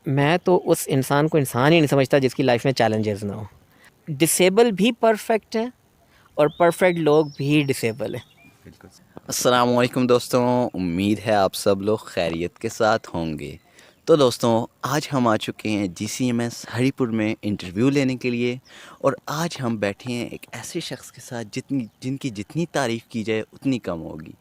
میں تو اس انسان کو انسان ہی نہیں سمجھتا جس کی لائف میں چیلنجز نہ ہو. ڈسیبل بھی پرفیکٹ ہیں اور پرفیکٹ لوگ بھی ڈسیبل ہیں. بالکل. السلام علیکم دوستوں، امید ہے آپ سب لوگ خیریت کے ساتھ ہوں گے. تو دوستوں، آج ہم آ چکے ہیں GCMS ہری پور میں انٹرویو لینے کے لیے، اور آج ہم بیٹھے ہیں ایک ایسے شخص کے ساتھ جن کی جتنی تعریف کی جائے اتنی کم ہوگی.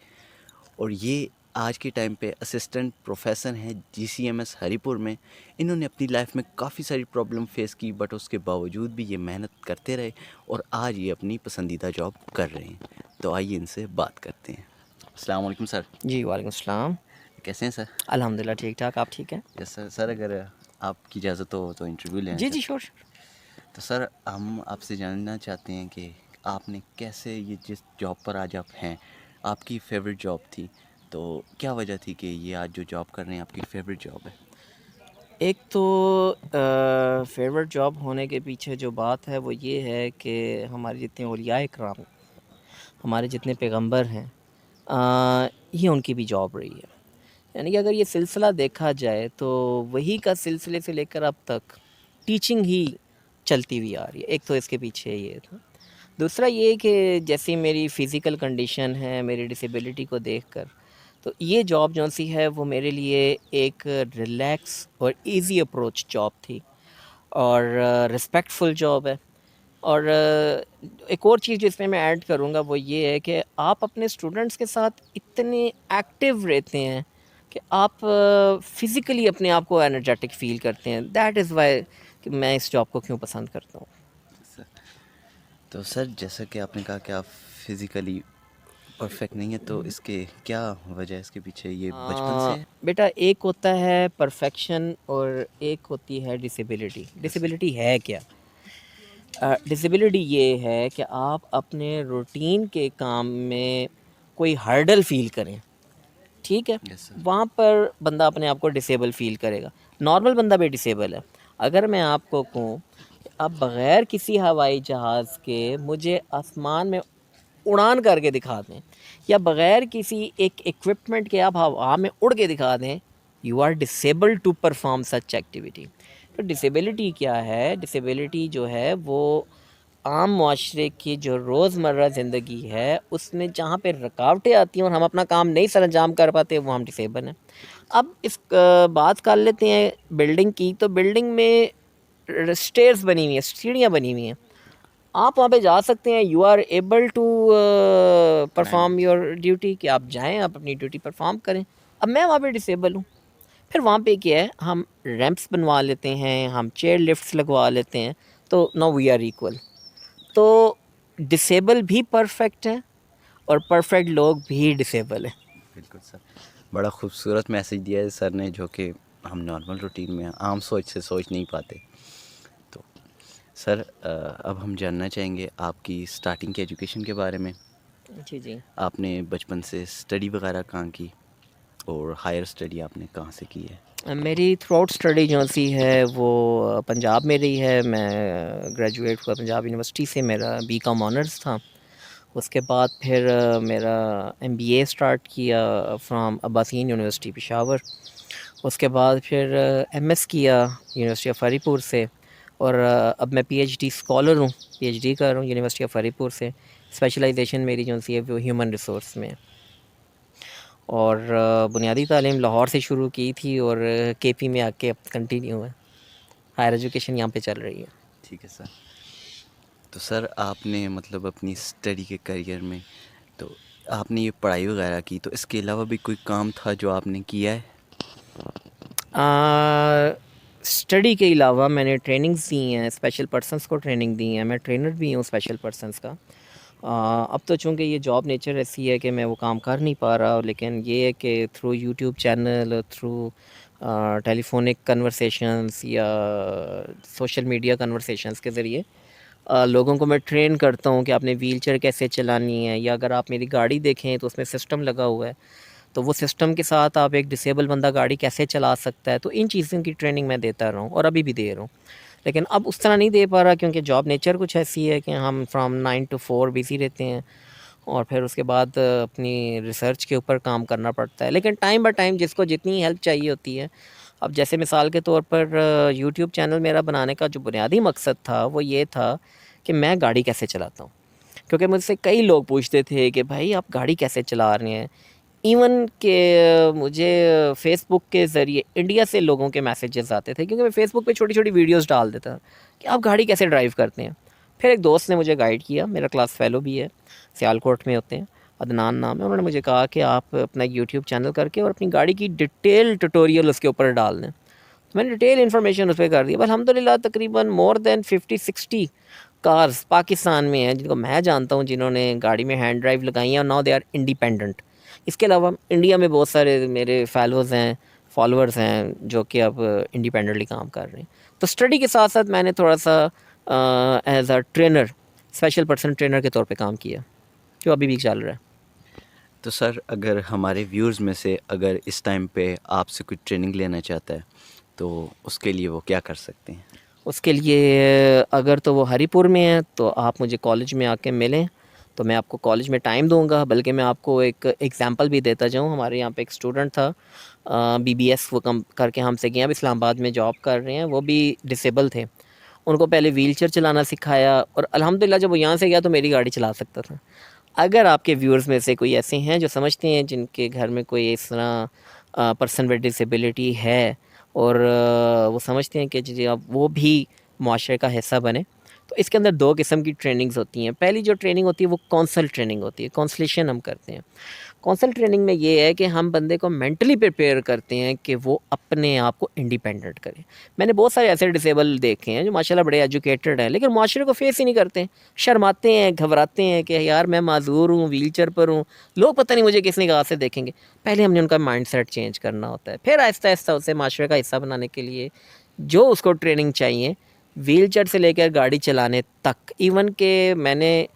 اور یہ آج کے ٹائم پہ اسسٹنٹ پروفیسر ہیں GCMS ہری پور میں. انہوں نے اپنی لائف میں کافی ساری پرابلم فیس کی، بٹ اس کے باوجود بھی یہ محنت کرتے رہے اور آج یہ اپنی پسندیدہ جاب کر رہے ہیں. تو آئیے ان سے بات کرتے ہیں. السلام علیکم سر. جی وعلیکم السلام. کیسے ہیں سر؟ الحمدللہ ٹھیک ٹھاک. آپ ٹھیک ہیں؟ یس سر. سر اگر آپ کی اجازت ہو تو انٹرویو لیں جی سر. جی شور. تو سر ہم آپ سے جاننا چاہتے ہیں کہ آپ نے کیسے یہ جس جاب پر آج آپ ہیں، آپ کی فیوریٹ جاب تھی، تو کیا وجہ تھی کہ یہ آج جو جاب کر رہے ہیں آپ کی فیوریٹ جاب ہے؟ ایک تو فیوریٹ جاب ہونے کے پیچھے جو بات ہے وہ یہ ہے کہ ہمارے جتنے اولیاء اکرام، ہمارے جتنے پیغمبر ہیں، یہ ان کی بھی جاب رہی ہے. یعنی کہ اگر یہ سلسلہ دیکھا جائے تو وہی کا سلسلے سے لے کر اب تک ٹیچنگ ہی چلتی ہوئی آ رہی ہے. ایک تو اس کے پیچھے یہ تھا. دوسرا یہ کہ جیسی میری فزیکل کنڈیشن ہے، میری ڈسیبلٹی کو دیکھ کر، تو یہ جاب جو سی ہے وہ میرے لیے ایک ریلیکس اور ایزی اپروچ جاب تھی، اور رسپیکٹفل جاب ہے. اور ایک اور چیز جس میں ایڈ کروں گا وہ یہ ہے کہ آپ اپنے اسٹوڈنٹس کے ساتھ اتنے ایکٹیو رہتے ہیں کہ آپ فزیکلی اپنے آپ کو انرجیٹک فیل کرتے ہیں. دیٹ از وائی کہ میں اس جاب کو کیوں پسند کرتا ہوں. تو سر جیسا کہ آپ نے کہا کہ آپ فزیکلی پرفیکٹ نہیں ہے، تو اس کے کیا وجہ ہے اس کے پیچھے؟ یہ بچپن سے؟ بیٹا ایک ہوتا ہے پرفیکشن اور ایک ہوتی ہے ڈسیبلٹی. ڈسیبلٹی ہے کیا؟ ڈسیبلٹی یہ ہے کہ آپ اپنے روٹین کے کام میں کوئی ہرڈل فیل کریں، ٹھیک ہے، یس سر. وہاں پر بندہ اپنے آپ کو ڈسیبل فیل کرے گا. نارمل بندہ بھی ڈسیبل ہے. اگر میں آپ کو کہوں کہ آپ بغیر کسی ہوائی جہاز کے مجھے آسمان میں اڑان کر کے دکھا دیں، یا بغیر کسی ایک ایکوپمنٹ کے آپ ہوا میں اڑ کے دکھا دیں، you are disabled to perform such activity. تو ڈسیبلٹی کیا ہے؟ ڈسیبلٹی جو ہے وہ عام معاشرے کی جو روزمرہ زندگی ہے اس میں جہاں پہ رکاوٹیں آتی ہیں اور ہم اپنا کام نہیں سر انجام کر پاتے، وہ ہم ڈسیبل ہیں. اب اس بات کر لیتے ہیں بلڈنگ کی. تو بلڈنگ میں اسٹیئرز بنی ہوئی ہیں، سیڑھیاں بنی ہوئی ہیں. آپ وہاں پہ جا سکتے ہیں، you are able to perform your duty, کہ آپ جائیں، آپ اپنی ڈیوٹی پرفارم کریں. اب میں وہاں پہ ڈسیبل ہوں. پھر وہاں پہ کیا ہے، ہم ریمپس بنوا لیتے ہیں، ہم چیئر لفٹس لگوا لیتے ہیں، تو نو وی آر ایکول. تو ڈسیبل بھی پرفیکٹ ہیں اور پرفیکٹ لوگ بھی ڈسیبل ہیں. بالکل سر. بڑا خوبصورت میسیج دیا ہے سر نے، جو کہ ہم نارمل روٹین میں عام سوچ سے سوچ نہیں پاتے. تو سر اب ہم جاننا چاہیں گے آپ کی اسٹارٹنگ کی ایجوکیشن کے بارے میں. جی جی. آپ نے بچپن سے اسٹڈی وغیرہ کہاں کی، اور ہائر اسٹڈی آپ نے کہاں سے کی ہے؟ میری تھرو آؤٹ اسٹڈی جو سی ہے وہ پنجاب میں رہی ہے. میں گریجویٹ ہوا پنجاب یونیورسٹی سے. میرا BCom آنرس تھا. اس کے بعد پھر میرا MBA اسٹارٹ کیا فرام عباسین یونیورسٹی پشاور. اس کے بعد پھر MS کیا یونیورسٹی آف ہری پور سے. اور اب میں PhD اسکالر ہوں، PhD کر رہا ہوں یونیورسٹی آف ہری پور سے. اسپیشلائزیشن میری جو سی ہے وہ ہیومن ریسورس میں. اور بنیادی تعلیم لاہور سے شروع کی تھی اور KP میں آ کے اب کنٹینیو ہے. ہائر ایجوکیشن یہاں پہ چل رہی ہے. ٹھیک ہے سر. تو سر آپ نے مطلب اپنی اسٹڈی کے کریئر میں، تو آپ نے یہ پڑھائی وغیرہ کی، تو اس کے علاوہ بھی کوئی کام تھا جو آپ نے کیا ہے؟ اسٹڈی کے علاوہ میں نے ٹریننگز دی ہیں، اسپیشل پرسنس کو ٹریننگ دی ہیں. میں ٹرینر بھی ہوں اسپیشل پرسنس کا. اب تو چونکہ یہ جاب نیچر ایسی ہے کہ میں وہ کام کر نہیں پا رہا، لیکن یہ ہے کہ تھرو یوٹیوب چینل، تھرو ٹیلی فونک کنورسیشنس یا سوشل میڈیا کنورسیشنس کے ذریعے لوگوں کو میں ٹرین کرتا ہوں کہ آپ نے ویل چیئر کیسے چلانی ہے. یا اگر آپ میری گاڑی دیکھیں تو اس میں سسٹم لگا ہوا ہے، تو وہ سسٹم کے ساتھ آپ ایک ڈسیبل بندہ گاڑی کیسے چلا سکتا ہے. تو ان چیزوں کی ٹریننگ میں دیتا رہا ہوں اور ابھی بھی دے رہا ہوں. لیکن اب اس طرح نہیں دے پا رہا کیونکہ جاب نیچر کچھ ایسی ہے کہ ہم فرام 9 to 4 بزی رہتے ہیں، اور پھر اس کے بعد اپنی ریسرچ کے اوپر کام کرنا پڑتا ہے. لیکن ٹائم بائی ٹائم جس کو جتنی ہیلپ چاہیے ہوتی ہے اب جیسے مثال کے طور پر یوٹیوب چینل میرا بنانے کا جو بنیادی مقصد تھا وہ یہ تھا کہ میں گاڑی کیسے چلاتا ہوں، کیونکہ مجھ سے کئی لوگ پوچھتے تھے کہ بھائی آپ گاڑی کیسے چلا رہے ہیں. ایون کہ مجھے فیس بک کے ذریعے انڈیا سے لوگوں کے میسیجز آتے تھے، کیونکہ میں فیس بک پہ چھوٹی چھوٹی ویڈیوز ڈال دیتا کہ آپ گاڑی کیسے ڈرائیو کرتے ہیں. پھر ایک دوست نے مجھے گائیڈ کیا، میرا کلاس فیلو بھی ہے، سیالکوٹ میں ہوتے ہیں، عدنان نام ہے. انہوں نے مجھے کہا کہ آپ اپنا یوٹیوب چینل کر کے اور اپنی گاڑی کی ڈیٹیل ٹیوٹوریل اس کے اوپر ڈال دیں. میں نے ڈیٹیل انفارمیشن اس پہ کر دی. الحمدللہ تقریباً مور دین 50-60 کارز پاکستان میں ہیں جن کو میں جانتا ہوں جنہوں نے گاڑی میں ہینڈ ڈرائیو لگائی ہیں، اور ناؤ دے آر انڈیپینڈنٹ. اس کے علاوہ انڈیا میں بہت سارے میرے فالوورز ہیں جو کہ اب انڈیپینڈنٹلی کام کر رہے ہیں. تو اسٹڈی کے ساتھ ساتھ میں نے تھوڑا سا as a trainer, special person trainer کے طور پہ کام کیا، جو ابھی بھی چل رہا ہے. تو سر اگر ہمارے ویورز میں سے اگر اس ٹائم پہ آپ سے کچھ ٹریننگ لینا چاہتا ہے تو اس کے لیے وہ کیا کر سکتے ہیں؟ اس کے لیے اگر تو وہ ہری پور میں ہے تو آپ مجھے کالج میں آ کے ملیں، تو میں آپ کو کالج میں ٹائم دوں گا. بلکہ میں آپ کو ایک ایگزامپل بھی دیتا جاؤں. ہمارے یہاں پہ ایک اسٹوڈنٹ تھا BBS وہ کم کر کے ہم سے گئے، اب اسلام آباد میں جاب کر رہے ہیں، وہ بھی ڈسیبل تھے. ان کو پہلے ویل چیئر چلانا سکھایا، اور الحمدللہ جب وہ یہاں سے گیا تو میری گاڑی چلا سکتا تھا. اگر آپ کے ویورز میں سے کوئی ایسے ہیں جو سمجھتے ہیں جن کے گھر میں کوئی اس طرح پرسن ود ڈسیبلٹی ہے، اور وہ سمجھتے ہیں کہ جی اب وہ بھی معاشرے کا حصہ بنے، تو اس کے اندر 2 قسم کی ٹریننگز ہوتی ہیں. پہلی جو ٹریننگ ہوتی ہے وہ کونسل ٹریننگ ہوتی ہے، کونسلیشن ہم کرتے ہیں. کونسل ٹریننگ میں یہ ہے کہ ہم بندے کو مینٹلی پریپیئر کرتے ہیں کہ وہ اپنے آپ کو انڈیپینڈنٹ کرے. میں نے بہت سارے ایسے ڈسیبل دیکھے ہیں جو ماشاءاللہ بڑے ایجوکیٹڈ ہیں، لیکن معاشرے کو فیس ہی نہیں کرتے، شرماتے ہیں، گھبراتے ہیں کہ یار میں معذور ہوں، ویل چیئر پر ہوں، لوگ پتہ نہیں مجھے کس نگاہ سے دیکھیں گے. پہلے ہم نے ان کا مائنڈ سیٹ چینج کرنا ہوتا ہے، پھر آہستہ آہستہ اسے معاشرے کا حصہ بنانے کے لیے جو اس کو ٹریننگ چاہیے، ویل چیئر سے لے کر گاڑی چلانے تک. ایون کہ میں نے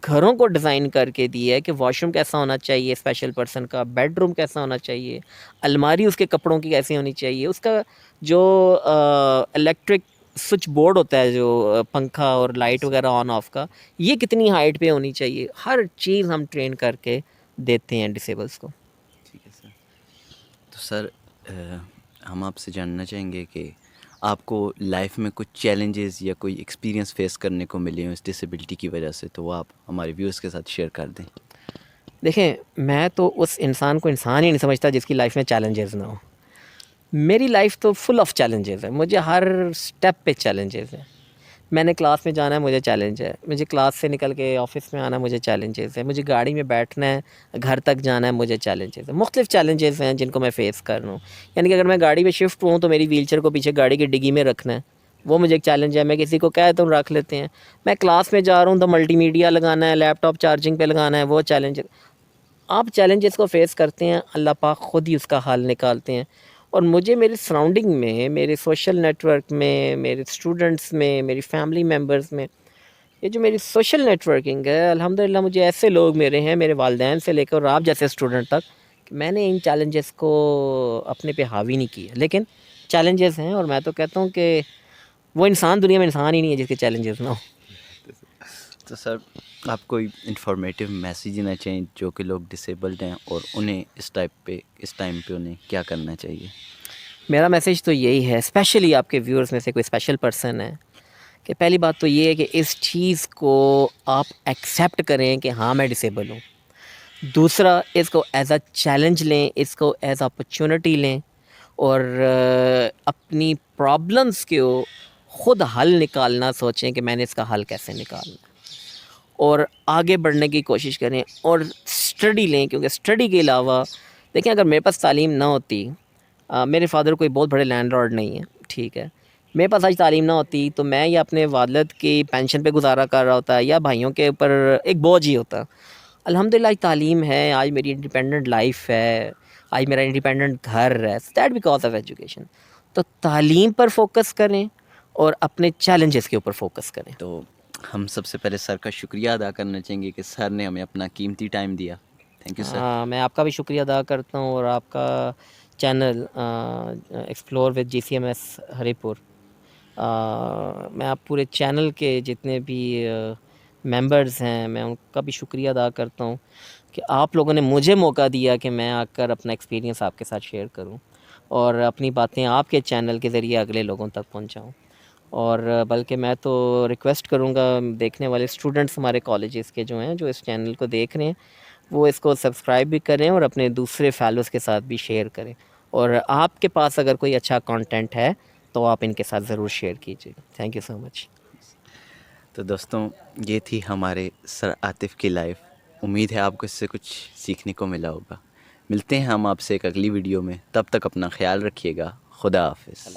گھروں کو ڈیزائن کر کے دی ہے کہ واش روم کیسا ہونا چاہیے اسپیشل پرسن کا، بیڈ روم کیسا ہونا چاہیے، الماری اس کے کپڑوں کی کیسی ہونی چاہیے، اس کا جو الیکٹرک سوئچ بورڈ ہوتا ہے، جو پنکھا اور لائٹ وغیرہ آن آف کا، یہ کتنی ہائٹ پہ ہونی چاہیے. ہر چیز ہم ٹرین کر کے دیتے ہیں ڈسیبلس کو. ٹھیک ہے سر. تو سر ہم آپ سے جاننا چاہیں گے کہ آپ کو لائف میں کچھ چیلنجز یا کوئی ایکسپیرینس فیس کرنے کو ملے ہوں اس ڈسیبلٹی کی وجہ سے، تو وہ آپ ہمارے ویورز کے ساتھ شیئر کر دیں. دیکھیں، میں تو اس انسان کو انسان ہی نہیں سمجھتا جس کی لائف میں چیلنجز نہ ہو. میری لائف تو فل آف چیلنجز ہے، مجھے ہر سٹیپ پہ چیلنجز ہیں. میں نے کلاس میں جانا ہے، مجھے چیلنج ہے. مجھے کلاس سے نکل کے آفس میں آنا، مجھے چیلنجز ہے. مجھے گاڑی میں بیٹھنا ہے، گھر تک جانا ہے، مجھے چیلنجز ہے. مختلف چیلنجز ہیں جن کو میں فیس کر رہا ہوں. یعنی کہ اگر میں گاڑی میں شفٹ ہوں تو میری ویل چیئر کو پیچھے گاڑی کی ڈگی میں رکھنا ہے، وہ مجھے ایک چیلنج ہے. میں کسی کو کہتا ہوں رکھ لیتے ہیں. میں کلاس میں جا رہا ہوں تو ملٹی میڈیا لگانا ہے، لیپ ٹاپ چارجنگ پہ لگانا ہے، وہ چیلنج. آپ چیلنجز کو فیس کرتے ہیں، اللہ پاک خود ہی اس کا حل نکالتے ہیں. اور مجھے میری سراؤنڈنگ میں، میرے سوشل نیٹ ورک میں، میرے اسٹوڈنٹس میں، میری فیملی ممبرز میں، یہ جو میری سوشل نیٹ ورکنگ ہے، الحمدللہ مجھے ایسے لوگ میرے ہیں، میرے والدین سے لے کر آپ جیسے اسٹوڈنٹ تک، کہ میں نے ان چیلنجز کو اپنے پہ حاوی نہیں کیا. لیکن چیلنجز ہیں، اور میں تو کہتا ہوں کہ وہ انسان دنیا میں انسان ہی نہیں ہے جس کے چیلنجز نہ ہو. تو سر آپ کوئی انفارمیٹیو میسیج دینا چاہیں جو کہ لوگ ڈسیبلڈ ہیں اور انہیں اس ٹائم پہ انہیں کیا کرنا چاہیے؟ میرا میسیج تو یہی ہے، اسپیشلی آپ کے ویورز میں سے کوئی اسپیشل پرسن ہے، کہ پہلی بات تو یہ ہے کہ اس چیز کو آپ ایکسیپٹ کریں کہ ہاں میں ڈسیبل ہوں. دوسرا، اس کو ایز اے چیلنج لیں، اس کو ایز اپرچونٹی لیں، اور اپنی پرابلمس کو خود حل نکالنا سوچیں کہ میں نے اس کا حل کیسے نکالنا، اور آگے بڑھنے کی کوشش کریں. اور اسٹڈی لیں، کیونکہ اسٹڈی کے علاوہ دیکھیں، اگر میرے پاس تعلیم نہ ہوتی، میرے فادر کوئی بہت بڑے لینڈ لارڈ نہیں ہیں، ٹھیک ہے، میرے پاس آج تعلیم نہ ہوتی تو میں یا اپنے والد کی پینشن پہ گزارا کر رہا ہوتا، یا بھائیوں کے اوپر ایک بوجھ ہی ہوتا. الحمدللہ آج تعلیم ہے، آج میری انڈیپینڈنٹ لائف ہے، آج میرا انڈیپینڈنٹ گھر ہے، دیٹ بیکاز آف ایجوکیشن. تو تعلیم پر فوکس کریں اور اپنے چیلنجز کے اوپر فوکس کریں. تو ہم سب سے پہلے سر کا شکریہ ادا کرنا چاہیں گے کہ سر نے ہمیں اپنا قیمتی ٹائم دیا. Thank you sir. میں آپ کا بھی شکریہ ادا کرتا ہوں، اور آپ کا چینل ایکسپلور وتھ GCMS ہری پور، میں آپ پورے چینل کے جتنے بھی ممبرز ہیں میں ان کا بھی شکریہ ادا کرتا ہوں کہ آپ لوگوں نے مجھے موقع دیا کہ میں آ کر اپنا ایکسپیرینس آپ کے ساتھ شیئر کروں. اور اپنی باتیں آپ کے چینل کے ذریعے اگلے لوگوں تک پہنچاؤں. اور بلکہ میں تو ریکویسٹ کروں گا دیکھنے والے اسٹوڈنٹس ہمارے کالجز کے جو ہیں جو اس چینل کو دیکھ رہے ہیں وہ اس کو سبسکرائب بھی کریں اور اپنے دوسرے فیلوز کے ساتھ بھی شیئر کریں. اور آپ کے پاس اگر کوئی اچھا کانٹینٹ ہے تو آپ ان کے ساتھ ضرور شیئر کیجیے. تھینک یو سو مچ. تو دوستوں یہ تھی ہمارے سر عاطف کی لائف. امید ہے آپ کو اس سے کچھ سیکھنے کو ملا ہوگا. ملتے ہیں ہم آپ سے ایک اگلی ویڈیو میں. تب تک اپنا خیال رکھیے گا. خدا حافظ.